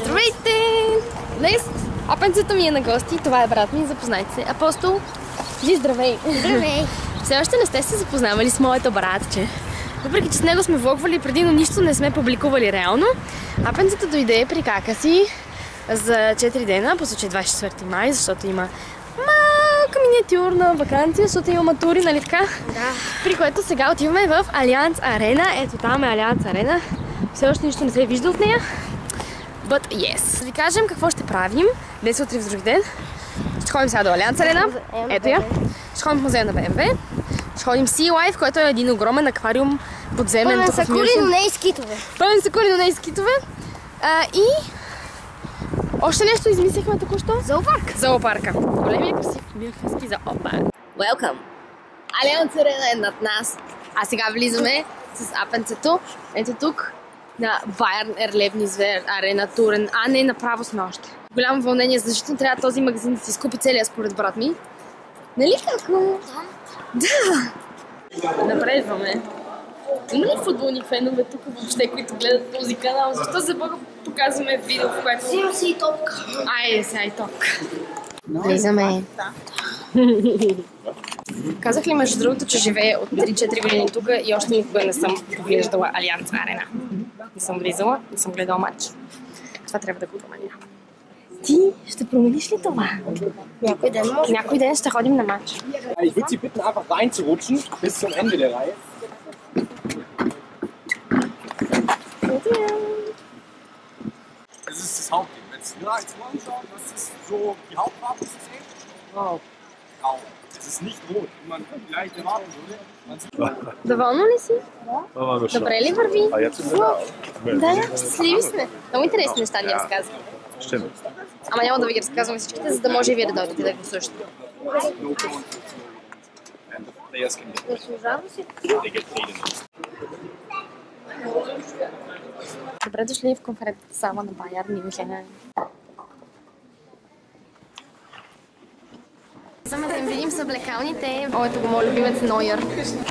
Здравейте! Днес апенцето ми е на гости. Това е брат ми, запознайте се. Апостол, ви здравей! Здравей! Все още не сте се запознавали с моето братче. Въпреки че с него сме влогвали преди, но нищо не сме публикували реално. Апенцето дойде при кака си за 4 дена, по случай 24 май, защото има малка миниатюрна ваканция, защото има матури, нали така? Да. При което сега отиваме в Алианс Арена. Ето там е Алианс Арена. Все още нищо не се е вижда от нея. But yes. Да ви кажем какво ще правим. Днес утре в друг ден. Ще ходим сега до Алианс Арена. Ето я. Ще ходим в музея на БМВ. Ще ходим Sea Life, който е един огромен аквариум подземен. Пълен са кули, но не и скитове. Пълен са кули, но не и скитове. И още нещо измислихме току-що. Зоопарк. Зоопарка. Големия красив биофилски зоопарк. Welcome! Алианс Арена е над нас. А сега влизаме с апенцето. Ето тук на Байерн Ерлебни звер арена турен. А не, направо сме още. Голямо вълнение, защото трябва този магазин да си изкупи целия според брат ми. Нали како? Да! Напредваме. Има ли футболни фенове тук въобще, които гледат този канал? Защо за Бога показваме видео, в което... Взимам си и топка. Айде сега и топка. Влизаме. Казах ли между другото, че живее от 3-4 години тук и още никога не съм поглеждала Алианс Арена. Не съм влизала, не съм гледала матч. Това трябва да го променя. Ти ще промениш ли това? Някой ден може. Някой ден ще ходим на матч. Ich würde Sie bitten, einfach reinzurutschen bis zum Ende der Reihe. Das ist das Hauptding. Wenn es nur als anschauen, das ist so die Hauptfarbe ist das Grau. Grau. Es ist nicht rot, wie man vielleicht erwarten würde. Доволно ли си? Добре ли върви? Да, щастливи сме. Много интересни неща ни разказват. Ама няма да ви ги разказвам всичките, за да може и вие да дойдете да го слушате. Добре дошли в конферентната сала на Байерн Мюнхен. Само да им видим с облекалните. О, ето го моят любимец Нойер.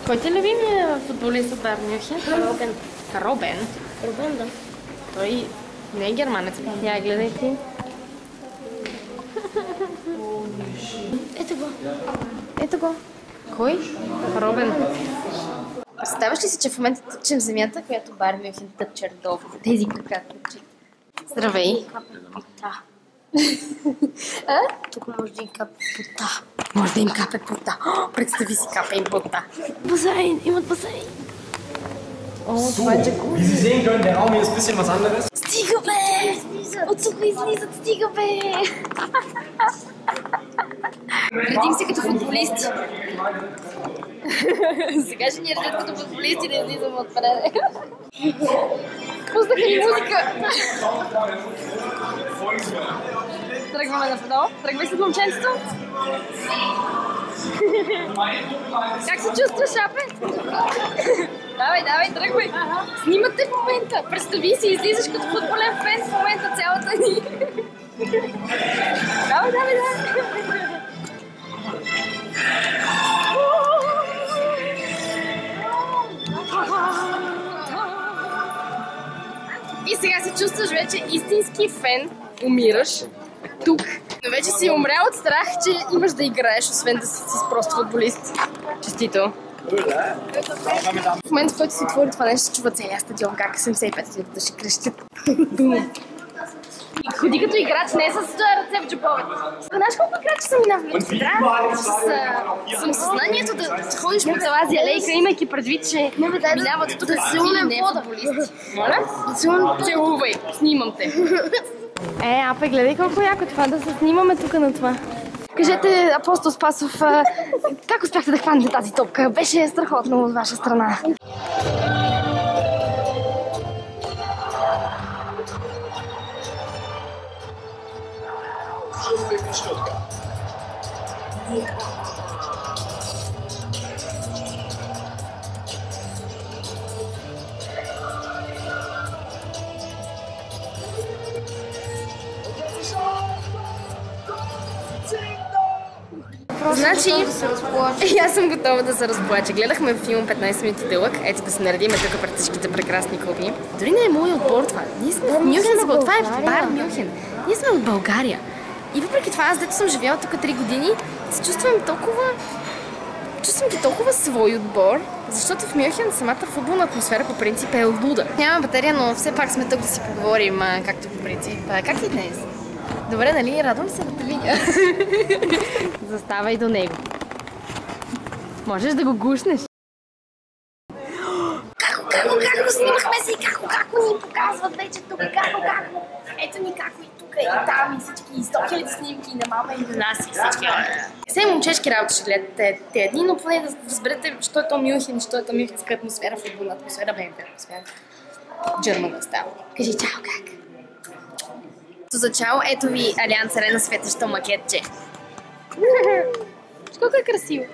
Кой ти е любимият футболист от Байерн Мюнхен? Робен. Робен? Робен, да. Той не е германец. Я гледай ти. Ето го. Ето го. Кой? Робен. Представяш ли си, че в момента тъпчем земята, която Байерн Мюнхен тъпче редовно? Тези крака тъпче. Здравей. Пота. А? Тук може да им капе пота. Може да им капе пота. Представи си, капе им пота. Басейн, имат басейн. О, това е джакузи. Wie Sie sehen können, der Raum hier ist ein bisschen was anderes. Стига бе! От тук излизат, стига бе! Редим се като футболисти. Сега ще ни редят като футболисти да излизаме отпред. Пуснаха ни музика. Тръгваме надолу. Тръгвай след момченцето. Как се чувстваш, Апе? Давай, давай, тръгвай. Снимате в момента. Представи си, излизаш като футболен фен в момента цялата ни. Давай, давай, давай. И сега се чувстваш вече истински фен. Умираш тук. Но вече си умрял от страх, че имаш да играеш, освен да си просто футболист. Честито. В момента, в който се отвори това нещо, се чува целия стадион, как 75 хиляди души крещят. И ходи като играч, не с ръце в джобовете. Знаеш колко играчи са минавали? Трябва с самосъзнанието да ходиш по тази алейка, имайки предвид, че минават тук силни не футболисти. Моля? Целувай, снимам те. Апе, гледай колко яко това да се снимаме тук на това. Кажете, Апостол Спасов, как успяхте да хванете тази топка? Беше страхотно от ваша страна. Значи, да се разплача. и аз съм готова да се разплача. Гледахме филм 15 минути дълъг. Ето да се наредиме тук пред всичките прекрасни клуби. Дори не е моят отбор това. Ние сме в Мюнхен, това е бар Мюнхен. Ние сме от България. И въпреки това, аз дето съм живяла тук 3 години, се чувствам ги толкова свой отбор, защото в Мюнхен самата футболна атмосфера по принцип е луда. Нямам батерия, но все пак сме тук да си поговорим, както по принцип. Как ти днес? Добре, нали? Радвам се да те видя. Заставай до него. Можеш да го гушнеш. Како снимахме се и како ни показват вече тук, како. Ето ни како и тук, и там, и всички, и 100 000 снимки, и на мама, и на нас, и всички. Все момчешки работи ще гледате тези дни, но поне да разберете, що е то Мюнхен, що е то мюнхенска атмосфера, футболна атмосфера, БМП атмосфера. Джермана става. Кажи чао как? За чао, ето ви Алианс Арена светещо макетче. Колко е красиво.